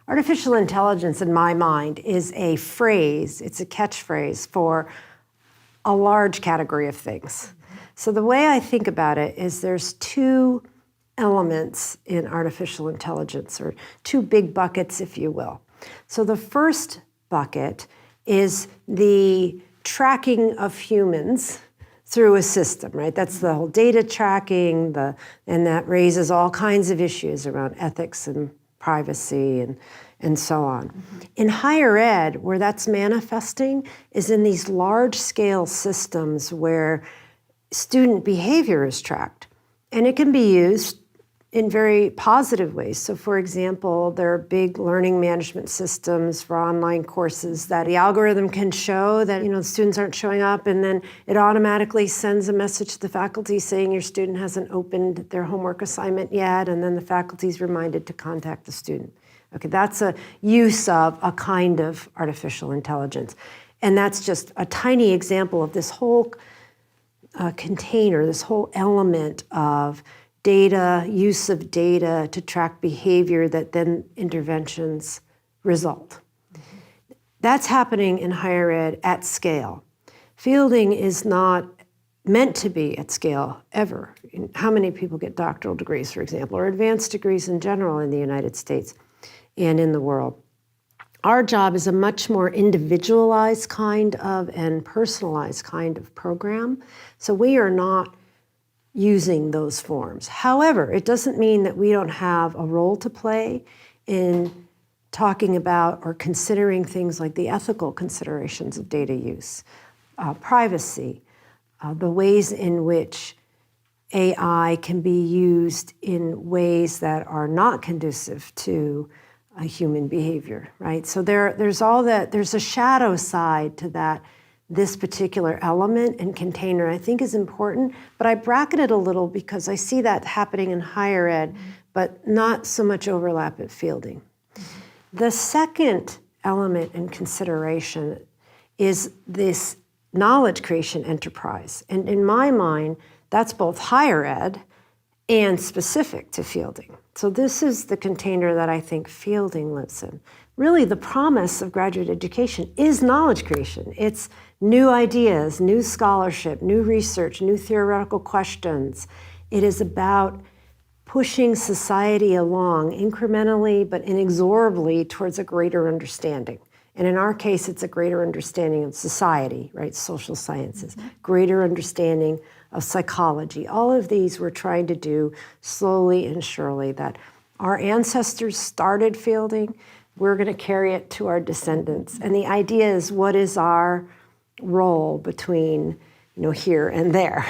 Artificial intelligence, in my mind, is a phrase, it's a catchphrase for a large category of things. So the way I think about it is there's two elements in artificial intelligence, or two big buckets, if you will. So the first bucket is the tracking of humans through a system, right? That's the whole data tracking, and that raises all kinds of issues around ethics and privacy and so on. In higher ed, where that's manifesting is in these large-scale systems where student behavior is tracked. And it can be used in very positive ways. So for example, there are big learning management systems for online courses that the algorithm can show that the students aren't showing up, and then it automatically sends a message to the faculty saying your student hasn't opened their homework assignment yet, and then the faculty is reminded to contact the student. Okay, that's a use of a kind of artificial intelligence. And that's just a tiny example of this whole container, this whole element of data, use of data to track behavior that then interventions result. That's happening in higher ed at scale. Fielding is not meant to be at scale ever. How many people get doctoral degrees, for example, or advanced degrees in general in the United States and in the world? Our job is a much more individualized kind of and personalized kind of program. So we are not using those forms. However, it doesn't mean that we don't have a role to play in talking about or considering things like the ethical considerations of data use, privacy, the ways in which AI can be used in ways that are not conducive to human behavior, right? So there's all that, there's a shadow side to that. This particular element and container I think is important, but I bracket it a little because I see that happening in higher ed, but not so much overlap at fielding. The second element in consideration is this knowledge creation enterprise. And in my mind, that's both higher ed and specific to fielding. So this is the container that I think fielding lives in. Really, the promise of graduate education is knowledge creation. It's new ideas, new scholarship, new research, new theoretical questions. It is about pushing society along incrementally but inexorably towards a greater understanding. And in our case, it's a greater understanding of society, right? Social sciences, greater understanding of psychology. All of these we're trying to do slowly and surely. That our ancestors started fielding, we're going to carry it to our descendants. And the idea is, what is our role between here and there?